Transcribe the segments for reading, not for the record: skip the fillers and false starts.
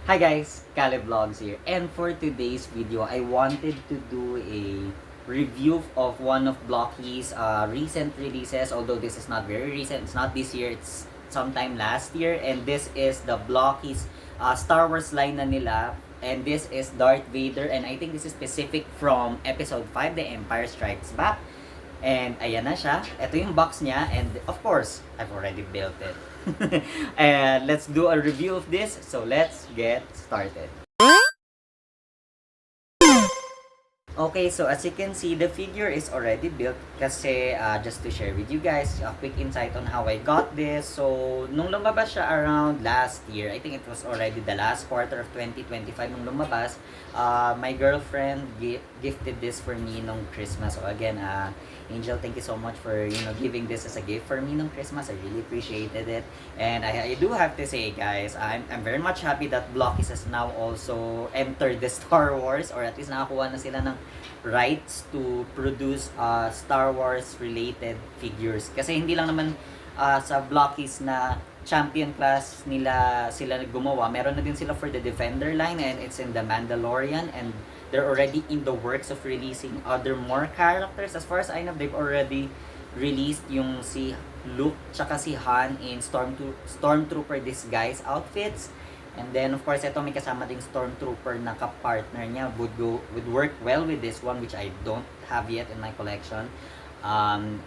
Hi guys, K.A.L.Y Vlogs here. And for today's video, I wanted to do a review of one of Blokees' recent releases. Although this is not very recent, it's not this year, it's sometime last year. And this is the Blokees Star Wars line na nila. And this is Darth Vader. And I think this is specific from Episode 5, The Empire Strikes Back. And ayan na siya. Ito yung box niya. And of course, I've already built it. And let's do a review of this. So let's get started. Okay, so as you can see, the figure is already built kasi just to share with you guys a quick insight on how I got this. So, nung lumabas siya around last year, I think it was already the last quarter of 2025 nung lumabas, my girlfriend gifted this for me nung Christmas. So again, Angel, thank you so much for giving this as a gift for me nung Christmas. I really appreciated it. And I do have to say, guys, I'm very much happy that Blokees has now also entered the Star Wars, or at least nakakuha na sila ng rights to produce Star Wars related figures. Kasi hindi lang naman sa Blokees na champion class nila sila gumawa. Meron na din sila for the Defender line, and it's in the Mandalorian, and they're already in the works of releasing other more characters. As far as I know, they've already released yung si Luke tsaka si Han in Stormtrooper disguise outfits. And then of course ito may kasama ding Stormtrooper na ka-partner niya, would work well with this one, which I don't have yet in my collection. And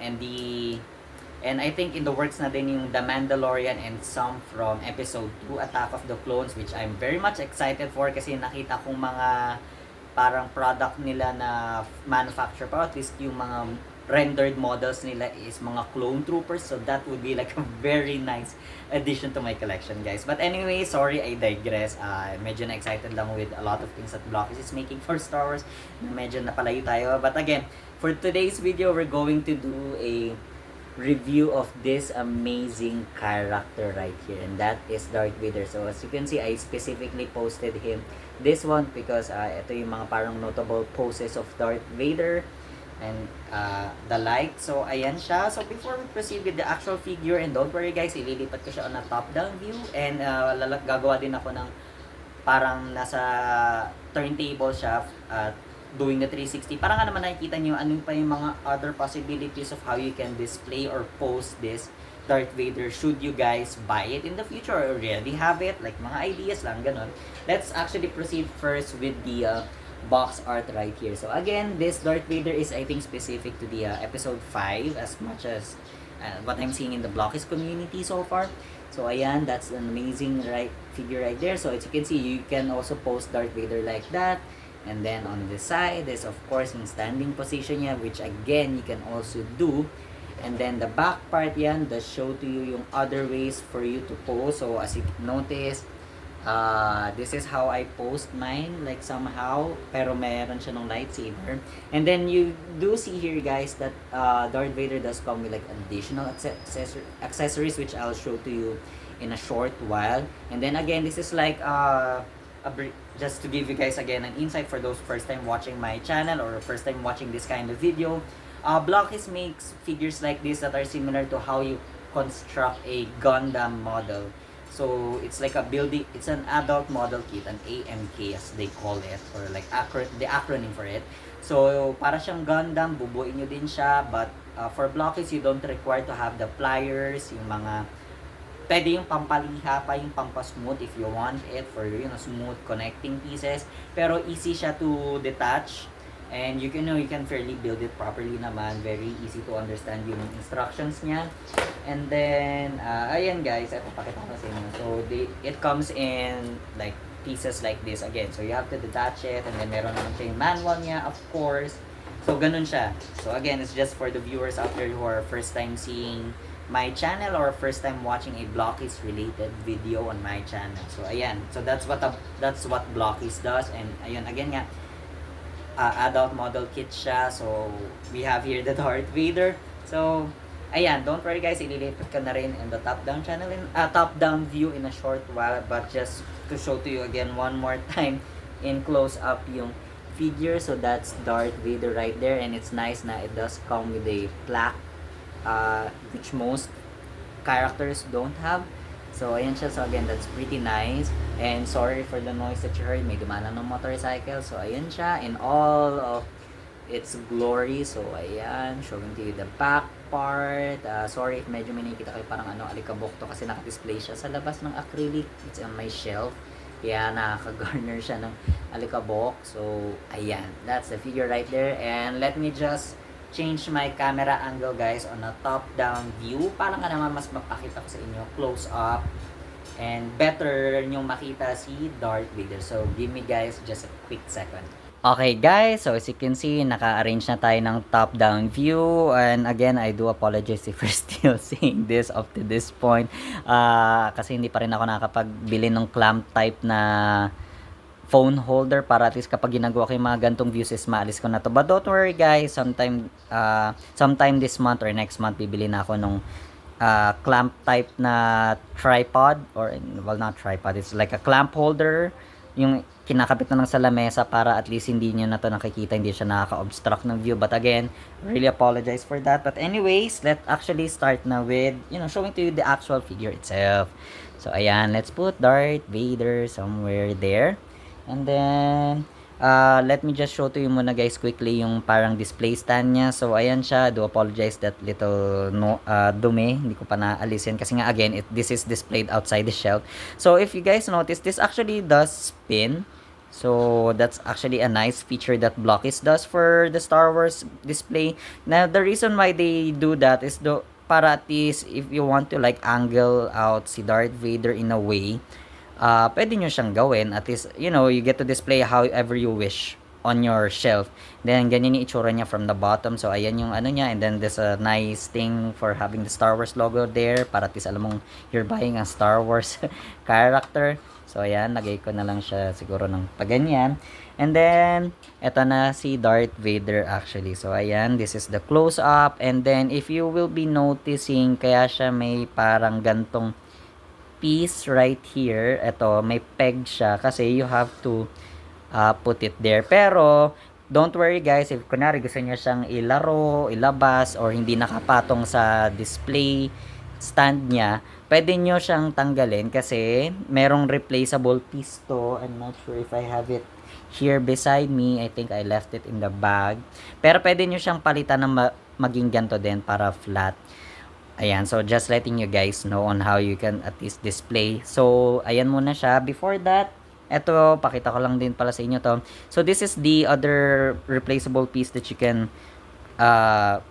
I think in the works na din yung The Mandalorian and some from Episode 2, Attack of the Clones, which I'm very much excited for kasi nakita kong mga parang product nila na manufacture pa, at least yung mga rendered models nila is mga clone troopers, so that would be like a very nice addition to my collection, guys. But anyway, sorry, I digress. Medyo na excited lang with a lot of things that Blokees is making for Star Wars. Medyo napalayo tayo, but again, for today's video, we're going to do a review of this amazing character right here, and that is Darth Vader. So as you can see, I specifically posted him this one because ito yung mga parang notable poses of Darth Vader and the like. So ayan siya. So before we proceed with the actual figure, and don't worry guys, ililipat ko siya on a top down view, and gagawa din ako ng parang nasa turntable siya doing the 360. Para nga naman nakikita nyo ano pa yung mga other possibilities of how you can display or pose this Darth Vader should you guys buy it in the future or already have it, like mga ideas lang, ganun. Let's actually proceed first with the box art right here. So again, this Darth Vader is I think specific to the episode 5 as much as what I'm seeing in the Blokees community so far. So ayan, that's an amazing figure right there. So as you can see, you can also post Darth Vader like that. And then on the side is of course in standing position niya, which again you can also do. And then the back part yan does show to you yung other ways for you to pose. So as you notice, this is how I post mine, like somehow, pero meron siya ng lightsaber. And then you do see here guys that Darth Vader does come with like additional accessories, which I'll show to you in a short while. And then again, this is like just to give you guys again an insight for those first time watching my channel or first time watching this kind of video. Blokees makes figures like this that are similar to how you construct a Gundam model. So it's like it's an adult model kit, an AMK as they call it, or like the acronym for it. So para siyang Gundam, bubuin nyo din siya, but for Blokees you don't require to have the pliers, yung mga pwede yung pampaliha pa, yung pampasmooth if you want it for smooth connecting pieces, pero easy siya to detach, and you can fairly build it properly naman, very easy to understand yung instructions niya. And then ayan guys, ito pakita ko sa inyo. So it comes in like pieces like this again, so you have to detach it, and then meron naman siya yung manual niya, of course. So ganun siya. So again, it's just for the viewers out there who are first time seeing my channel or first time watching a Blokees related video on my channel. So ayan, so that's what Blokees does. And ayun again nga, adult model kit siya. So we have here the Darth Vader. So ayan, don't worry guys, ililipat ka na rin in the top down channel, in top down view in a short while, but just to show to you again one more time in close up yung figure. So that's Darth Vader right there, and it's nice na it does come with a plaque, which most characters don't have. So, ayan siya. So, again, that's pretty nice. And sorry for the noise that you heard. May dumaan lang ng motorcycle. So, ayan siya in all of its glory. So, ayan. Showing to you the back part. Sorry if medyo may nakikita kayo parang alikabok to kasi naka-display siya sa labas ng acrylic. It's on my shelf. Kaya nakaka-garner siya ng alikabok. So, ayan. That's the figure right there. And let me just change my camera angle guys on a top-down view. Para nga naman mas mapakita ko sa inyo close up. And better nyong makita si Darth Vader. So, give me guys just a quick second. Okay guys, so as you can see, naka-arrange na tayo ng top-down view. And again, I do apologize if you're still seeing this up to this point. Kasi hindi pa rin ako nakapagbili ng clamp type na phone holder para at least kapag ginagawa ko yung mga gantong views is maalis ko na to. But don't worry guys, sometime this month or next month, bibili na ako nung clamp type na tripod or well not tripod, it's like a clamp holder yung kinakabit na lang sa lamesa para at least hindi nyo na to nakikita, hindi siya nakaka-obstruct ng view. But again, really apologize for that. But anyways, let's actually start na with, showing to you the actual figure itself. So ayan, let's put Darth Vader somewhere there. And then, let me just show to you muna guys quickly yung parang display stand niya. So, ayan siya. Do apologize that little dumi. Hindi ko pa naalisin. Kasi nga, again, this is displayed outside the shelf. So, if you guys notice, this actually does spin. So, that's actually a nice feature that Blokees does for the Star Wars display. Now, the reason why they do that is para at least if you want to like angle out si Darth Vader in a way, pwede nyo siyang gawin. At least, you get to display however you wish on your shelf. Then, ganyan yung itsura niya from the bottom. So, ayan yung niya. And then, there's a nice thing for having the Star Wars logo there. Para at least alam mong you're buying a Star Wars character. So, ayan. Lagay ko na lang siya siguro ng paganyan. And then, eto na si Darth Vader actually. So, ayan. This is the close-up. And then, if you will be noticing, kaya siya may parang gantong piece right here. Ito, may peg siya kasi you have to put it there. Pero, don't worry guys, if kunwari gusto niyo siyang ilaro, ilabas, or hindi nakapatong sa display stand niya, pwede niyo siyang tanggalin kasi merong replaceable piece to. I'm not sure if I have it here beside me. I think I left it in the bag. Pero pwede niyo siyang palitan ng maging ganto din para flat. Ayan, so just letting you guys know on how you can at least display. So, ayan muna siya. Before that, eto, pakita ko lang din pala sa inyo to. So, this is the other replaceable piece that you can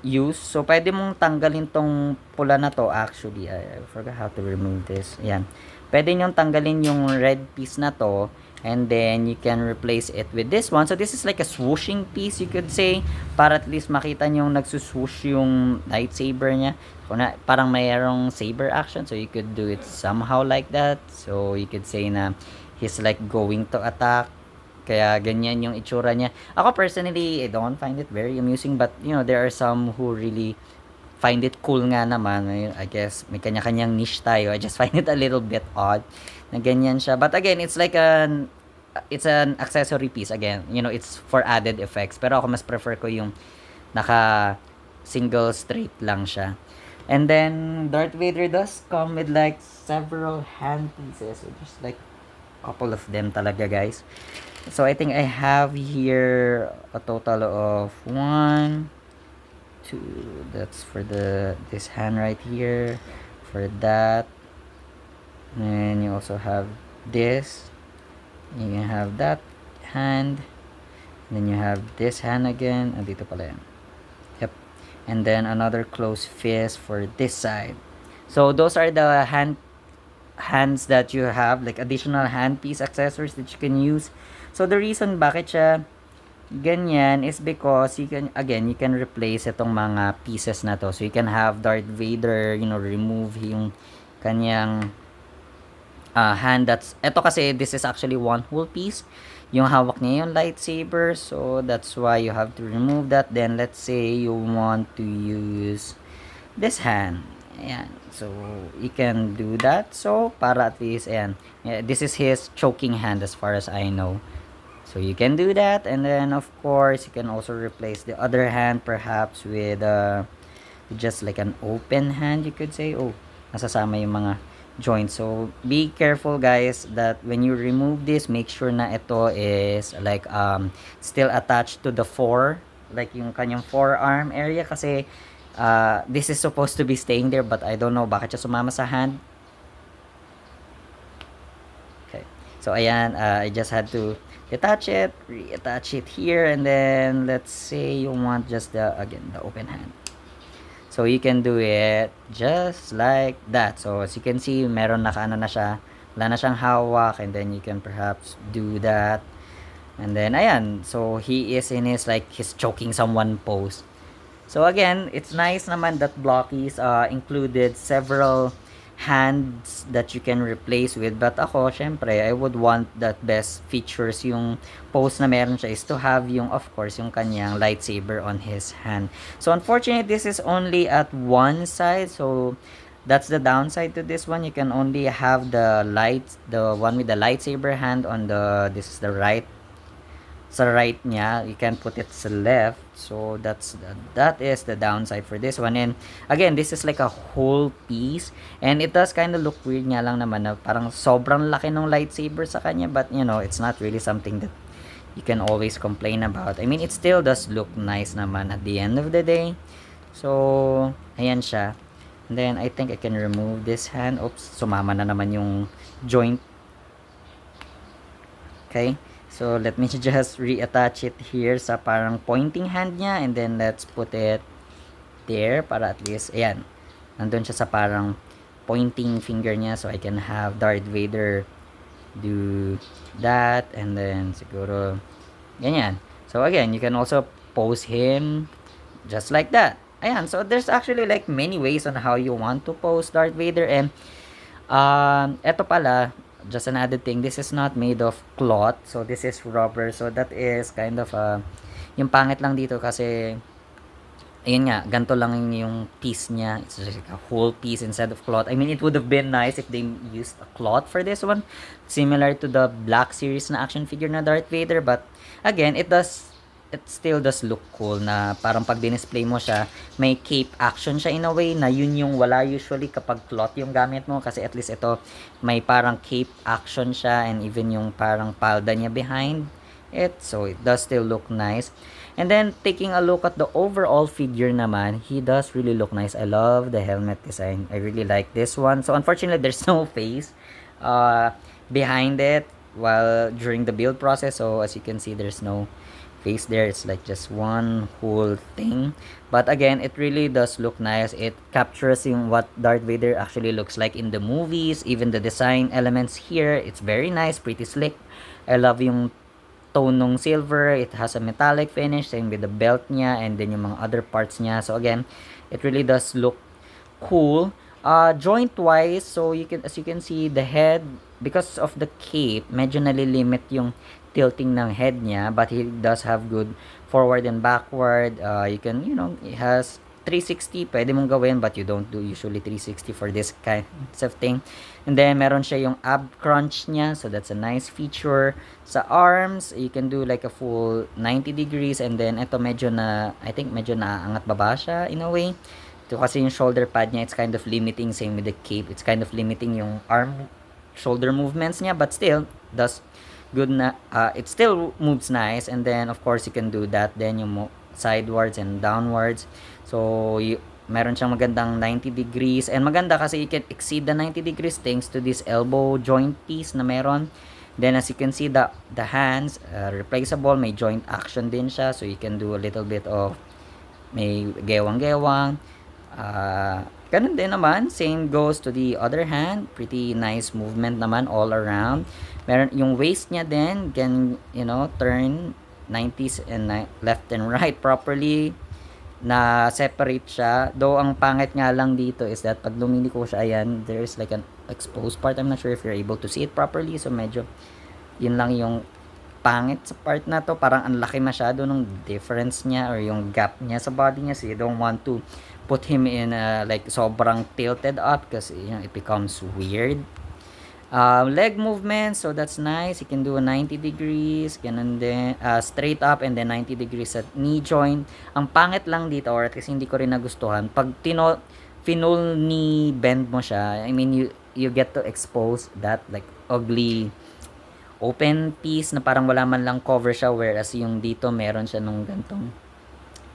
use. So, pwede mong tanggalin tong pula na to. Actually, I forgot how to remove this. Ayan. Pwede nyong tanggalin yung red piece na to. And then, you can replace it with this one. So, this is like a swooshing piece, you could say. Para at least makita nyo nagsuswoosh yung lightsaber niya. Parang mayroong saber action. So, you could do it somehow like that. So, you could say na he's like going to attack. Kaya, ganyan yung itsura niya. Ako personally, I don't find it very amusing. But, there are some who really find it cool nga naman. I guess, may kanya-kanyang niche tayo. I just find it a little bit odd na ganyan siya. But again, it's like it's an accessory piece. Again, it's for added effects. Pero ako mas prefer ko yung naka single straight lang siya. And then, Darth Vader does come with like several hand pieces. So, just like a couple of them talaga, guys. So, I think I have here a total of 1, 2. That's for this hand right here. For that. And you also have this. You can have that hand. And then you have this hand again. Dito pala yan. Yep. And then another closed fist for this side. So those are the hands that you have, like additional handpiece accessories that you can use. So the reason bakit siya ganyan is because you can replace itong mga pieces na to. So you can have Darth Vader, remove yung kanyang hand. Ito kasi this is actually one whole piece. Yung hawak niya yung lightsaber, so that's why you have to remove that. Then let's say you want to use this hand. Ayan. So you can do that. So para at least, ayan. Yeah, this is his choking hand as far as I know. So you can do that. And then of course, you can also replace the other hand perhaps with just like an open hand, you could say. Oh, nasasama yung mga joint. So be careful guys that when you remove this, make sure na ito is like still attached to the like yung kanyang forearm area kasi this is supposed to be staying there but I don't know bakit siya sumama sa hand. Okay. So ayan, I just had to detach it, reattach it here, and then let's say you want just the again the open hand. So you can do it just like that. So as you can see, meron nakaano na siya, wala na siyang hawak, and then you can perhaps do that. And then ayan, so he is in his like he's choking someone pose. So again, it's nice naman that Blokees included several hands that you can replace with. But ako, syempre, I would want that best features yung pose na meron siya is to have yung, of course, yung kanyang lightsaber on his hand. So unfortunately, this is only at one side. So that's the downside to this one. You can only have the one with the lightsaber hand on this is the right sa right niya, you can put it sa left. So that is the downside for this one. And again, this is like a whole piece and it does kind of look weird nga lang naman na parang sobrang laki ng lightsaber sa kanya, but you know, it's not really something that you can always complain about. I mean, it still does look nice naman at the end of the day. So ayan siya. And then I think I can remove this hand. Oops, sumama na naman yung joint. Okay. So, let me just reattach it here sa parang pointing hand niya. And then, let's put it there para at least, ayan. Nandun siya sa parang pointing finger niya. So, I can have Darth Vader do that. And then, siguro, ganyan. So, again, you can also pose him just like that. Ayan. So, there's actually like many ways on how you want to pose Darth Vader. And, eto pala, just an added thing, this is not made of cloth, so this is rubber, so that is kind of yung pangit lang dito kasi ayun nga, ganito lang yung piece niya, it's just like a whole piece instead of cloth. I mean, it would have been nice if they used a cloth for this one, similar to the Black Series na action figure na Darth Vader, but again, it still does look cool na parang pag display mo siya, may cape action siya in a way na yun yung wala usually kapag cloth yung gamit mo kasi at least ito may parang cape action siya and even yung parang palda niya behind it, so it does still look nice. And then taking a look at the overall figure naman, he does really look nice. I love the helmet design. I really like this one. So unfortunately there's no face behind it while during the build process, so as you can see there's no face there, it's like just one whole thing, but again it really does look nice. It captures yung what Darth Vader actually looks like in the movies. Even the design elements here, it's very nice, pretty slick. I love yung tone ng silver, it has a metallic finish, same with the belt niya and then yung mga other parts niya. So again, it really does look cool. Joint wise, so you can, as you can see, the head, because of the cape, medyo nalilimit yung tilting ng head niya, but he does have good forward and backward. You can, you know, it has 360, pwede mong gawin, but you don't do usually 360 for this kind of thing. And then meron siya yung ab crunch niya, so that's a nice feature. Sa arms, you can do like a full 90 degrees, and then ito medyo na, I think medyo naaangat baba siya in a way. Ito kasi yung shoulder pad niya, it's kind of limiting, same with the cape, it's kind of limiting yung arm shoulder movements niya, but still does good na, it still moves nice. And then of course you can do that then yung sidewards and downwards, so meron siyang magandang 90 degrees, and maganda kasi you can exceed the 90 degrees thanks to this elbow joint piece na meron. Then as you can see, the hands replaceable, may joint action din siya, so you can do a little bit of may gewang-gewang. Ganun din naman, same goes to the other hand, pretty nice movement naman all around. Meron yung waist niya din, can, you know, turn 90s and left and right properly, na separate siya. Though ang pangit nga lang dito is that pag lumiliko siya, ayan, there's like an exposed part. I'm not sure if you're able to see it properly, so medyo yun lang yung pangit sa part na to, parang ang laki masyado ng difference niya or yung gap niya sa body niya, so you don't want to put him in like sobrang tilted up kasi you know, it becomes weird. Leg movement, so that's nice, you can do a 90 degrees ganun din, straight up, and then 90 degrees at knee joint. Ang pangit lang dito, or kasi hindi ko rin nagustuhan, pag finol knee bend mo siya, I mean you get to expose that like ugly open piece na parang wala man lang cover siya, whereas yung dito meron siya nung gantong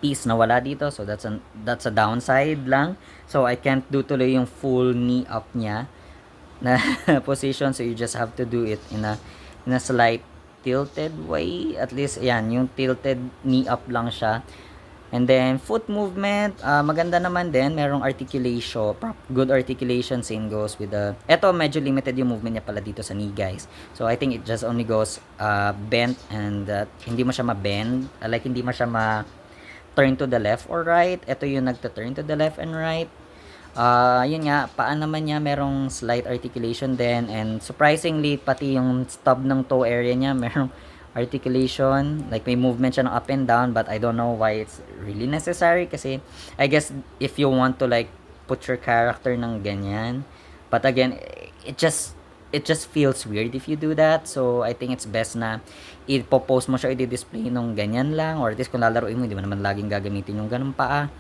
piece na wala dito. So that's a downside lang. So I can't do tuloy yung full knee up niya na position, so you just have to do it in a slight tilted way. At least yan, yung tilted knee up lang siya. And then foot movement, maganda naman din, merong articulation, good articulation. Same goes with the, eto medyo limited yung movement niya pala dito sa knee, guys. So I think it just only goes bent, and hindi mo siya ma-bend, like hindi mo siya ma-turn to the left or right. Ito yung nagta-turn to the left and right. Yun nga, paa naman niya merong slight articulation din, and surprisingly pati yung stub ng toe area niya merong articulation, like may movement siya ng up and down, but I don't know why it's really necessary, kasi I guess if you want to like put your character ng ganyan, but again, it just feels weird if you do that. So I think it's best na i-post mo siya, i-display nung ganyan lang, or at least kung lalaroin mo, hindi mo naman laging gagamitin yung ganung paa.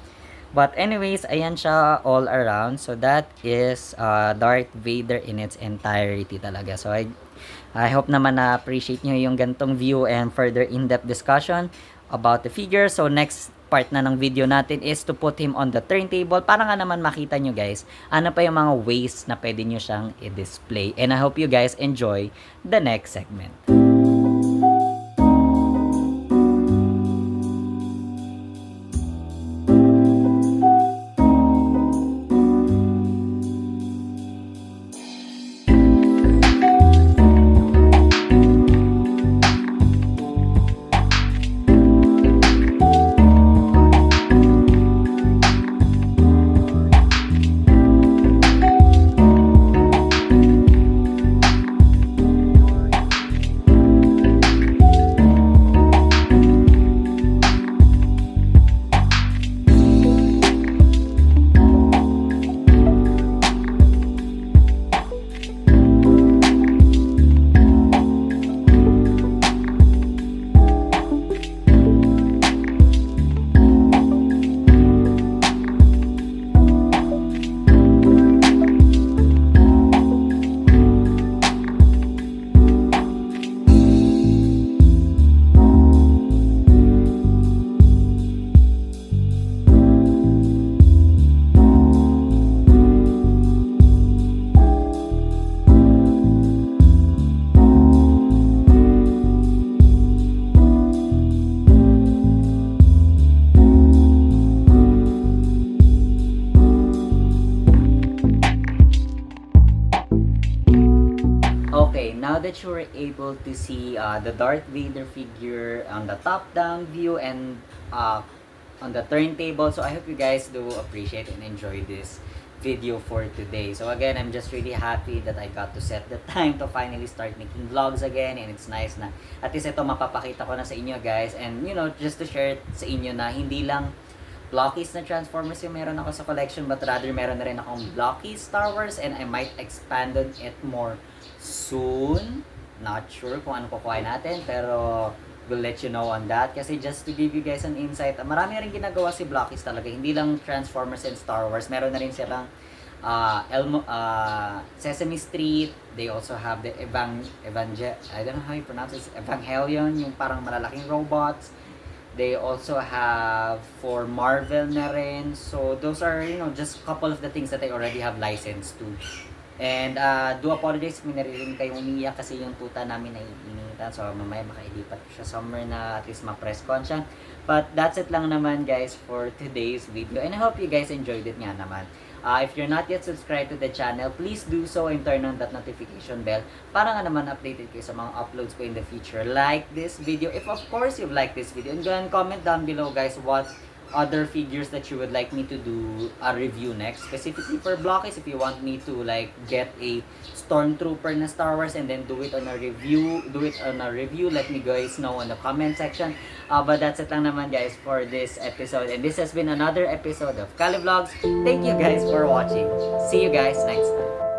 But anyways, ayan siya all around. So that is Darth Vader in its entirety talaga. So I hope naman na appreciate nyo yung gantong view and further in-depth discussion about the figure. So next part na ng video natin is to put him on the turntable para nga naman makita nyo guys ano pa yung mga ways na pwede nyo siyang i-display. And I hope you guys enjoy the next segment. Okay, now that you were able to see the Darth Vader figure on the top-down view and on the turntable, so I hope you guys do appreciate and enjoy this video for today. So again, I'm just really happy that I got to set the time to finally start making vlogs again, and it's nice na at least ito mapapakita ko na sa inyo guys, and you know, just to share sa inyo na hindi lang Blokees na Transformers yung meron ako sa collection, but rather meron na rin akong Blokees Star Wars, and I might expand it more soon. Not sure kung ano kukuha natin, pero we'll let you know on that. Kasi just to give you guys an insight, marami na rin ginagawa si Blokees talaga. Hindi lang Transformers and Star Wars. Meron na rin silang Sesame Street. They also have the I don't know how you pronounce it, Evangelion, yung parang malalaking robots. They also have for Marvel na rin. So those are, you know, just couple of the things that I already have license to. And do apologize kung naririn kayong umiyak kasi yung tuta namin ay initan. So mamaya makailipat ko siya somewhere na at least ma-press con siya. But that's it lang naman guys for today's video. And I hope you guys enjoyed it nga naman. If you're not yet subscribed to the channel, please do so and turn on that notification bell para nga naman updated kayo sa mga uploads ko in the future. Like this video if of course you've liked this video, and go and comment down below guys what other figures that you would like me to do a review next, specifically for Blokees. If you want me to like get a Stormtrooper na Star Wars and then do it on a review, let me guys know in the comment section. But that's it lang naman guys for this episode, and this has been another episode of K.A.L.Y Vlogs. Thank you guys for watching. See you guys next time.